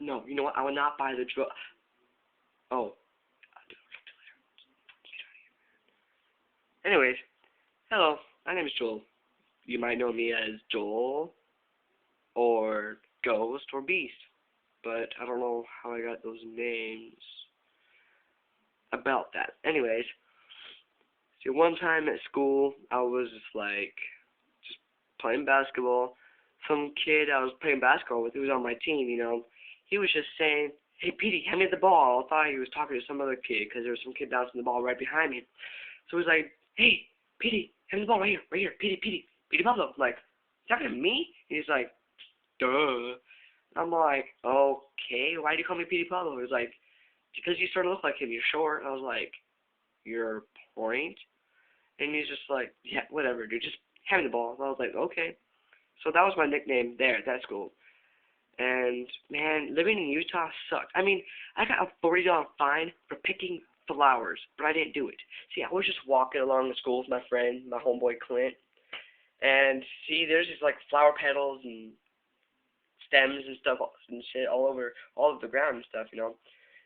No, you know what? I will not buy the drug. Oh. Anyways, hello. My name is Joel. You might know me as Joel, or Ghost, or Beast. But I don't know how I got those names about that. Anyways, see, one time at school, I was just playing basketball. Some kid I was playing basketball with, who was on my team, he was just saying, "Hey, Petey, hand me the ball." I thought he was talking to some other kid, because there was some kid bouncing the ball right behind me. So he was like, "Hey, Petey, hand me the ball right here, Petey Pablo." I'm like, "You talking to me?" And he's like, "Duh." I'm like, "Okay, why do you call me Petey Pablo?" He was like, "Because you sort of look like him, you're short." And I was like, "Your point?" And he's just like, "Yeah, whatever, dude, just hand me the ball." And I was like, "Okay." So that was my nickname there at that school. And, man, living in Utah sucked. I mean, I got a $40 fine for picking flowers, but I didn't do it. See, I was just walking along the school with my friend, my homeboy Clint, and see, there's these, flower petals and stems and stuff and shit all over the ground and stuff.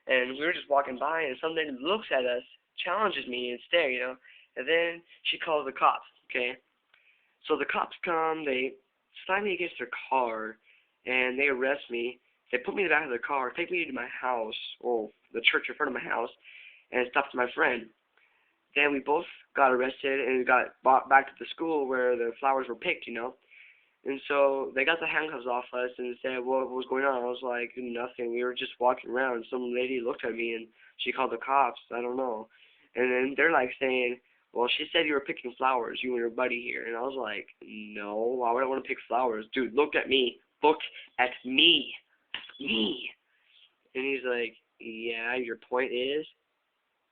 And we were just walking by, and something looks at us, challenges me and stare. And then she calls the cops, okay? So the cops come, they slam me against their car, and they arrest me. They put me in the back of their car, take me to my house, or the church in front of my house, and stopped my friend. Then we both got arrested, and we got brought back to the school where the flowers were picked. And so they got the handcuffs off us and said, "What was going on?" I was like, "Nothing. We were just walking around. Some lady looked at me, and she called the cops. I don't know." And then they're saying, "Well, she said you were picking flowers, you and your buddy here." And I was like, "No, why would I want to pick flowers? Dude, look at me. Look at me. Me." And he's like, "Yeah, your point is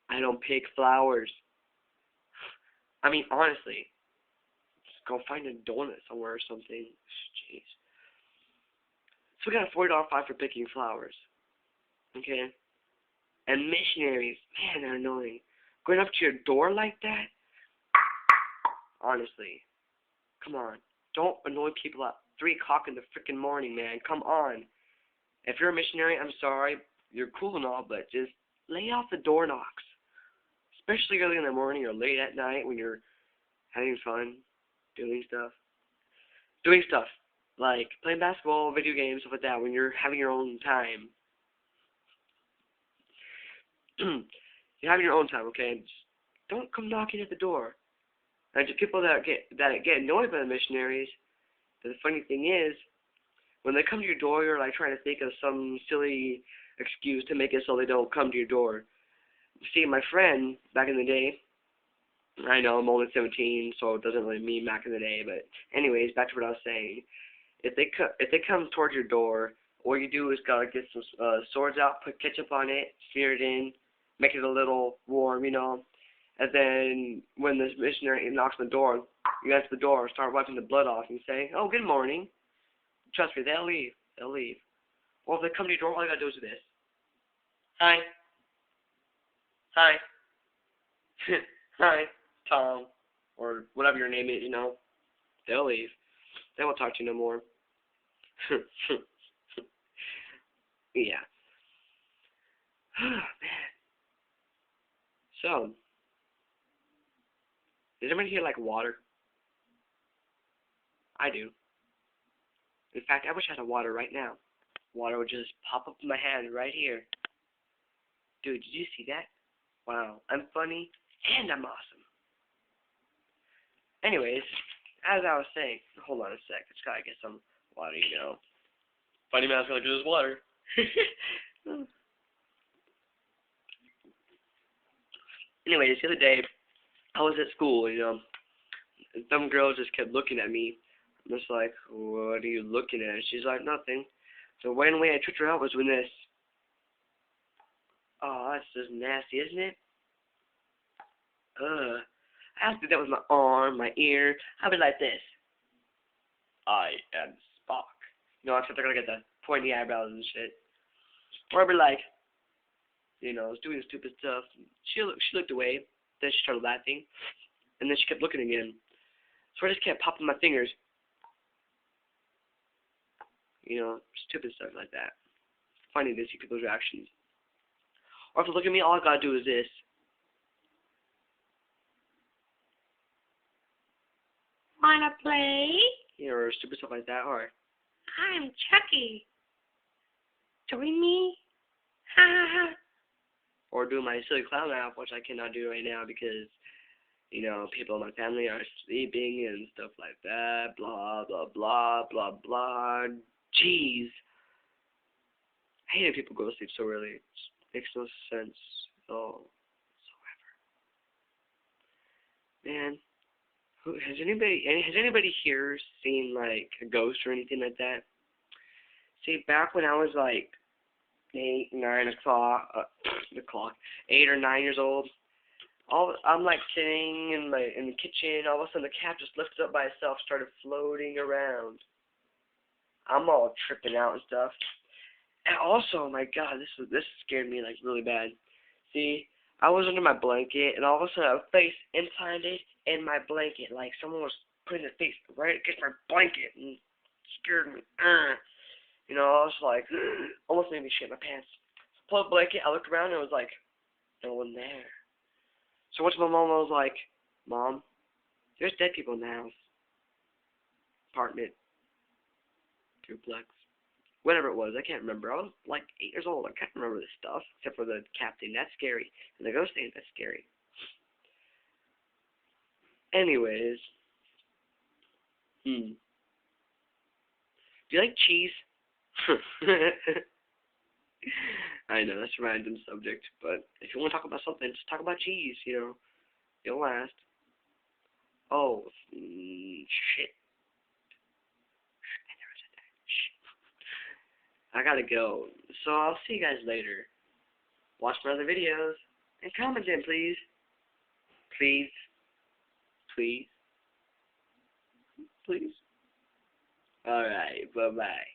I don't pick flowers." I mean, honestly, just go find a donut somewhere or something. Jeez. So we got a $40 fine for picking flowers. Okay? And missionaries, man, they're annoying. Going up to your door like that? Honestly. Come on. Don't annoy people at 3 o'clock in the freaking morning, man. Come on. If you're a missionary, I'm sorry. You're cool and all, but just lay off the door knocks. Especially early in the morning or late at night when you're having fun, doing stuff. Doing stuff. Like playing basketball, video games, stuff like that, when you're having your own time. You're having your own time, okay? Just don't come knocking at the door. And to people that get annoyed by the missionaries, the funny thing is, when they come to your door, you're trying to think of some silly excuse to make it so they don't come to your door. See, my friend back in the day, I know I'm only 17, so it doesn't really mean back in the day, but anyways, back to what I was saying. If they come towards your door, all you do is gotta get some swords out, put ketchup on it, smear it in, make it a little warm. And then when this missionary knocks on the door, you answer the door, start wiping the blood off, and say, "Oh, good morning." Trust me, they'll leave. They'll leave. Or if they come to your door, all you gotta do is this. "Hi. Hi. Hi, Tom." Or whatever your name is. They'll leave. They won't talk to you no more. Yeah. Man. So, does anybody here like water? I do. In fact, I wish I had water right now. Water would just pop up in my hand right here. Dude, did you see that? Wow, I'm funny and I'm awesome. Anyways, as I was saying, hold on a sec. I just gotta get some water. Funny man's gonna do his water. Anyways, the other day, I was at school. And some girl just kept looking at me. I'm just like, "What are you looking at?" She's like, "Nothing." So one way I tricked her out was with this. Oh, that's just nasty, isn't it? Ugh. I have to do that with my arm, my ear. I'll be like this. "I am Spock." Except they're gonna get the pointy eyebrows and shit. Or I'll be like, I was doing stupid stuff. She looked away. Then she started laughing. And then she kept looking again. So I just kept popping my fingers. Stupid stuff like that. funny to see people's reactions. Or if you look at me, all I gotta do is this. Wanna play? Or stupid stuff like that. Or I'm Chucky. Join me? Ha ha ha. or do my silly clown app, which I cannot do right now because, you know, people in my family are sleeping and stuff like that. Blah, blah, blah, blah, blah. Jeez. I hate when people go to sleep so early. It makes no sense at all. Man, has anybody here seen, like, a ghost or anything like that? See, back when I was, like, 8 or 9 years old, I'm like sitting in the kitchen. All of a sudden, the cat just lifted up by itself, started floating around. I'm all tripping out and stuff. And also, my God, this scared me like really bad. See, I was under my blanket, and all of a sudden, a face implanted in my blanket, like someone was putting their face right against my blanket, and it scared me. You know, I was like, almost made me shit my pants. Pulled the blanket, I looked around, and it was like, no one there. So I went to my mom, and I was like, Mom, there's dead people in the house. Apartment. Duplex. Whatever it was, I can't remember. I was like 8 years old. I can't remember this stuff, except for the cat thing. That's scary. And the ghost thing, that's scary. Anyways. Do you like cheese? I know, that's a random subject, but if you want to talk about something, just talk about cheese, you know. It'll last. Oh, shit. I gotta go. So I'll see you guys later. Watch my other videos. And comment in, please. Please. Please. Please. Alright, bye-bye.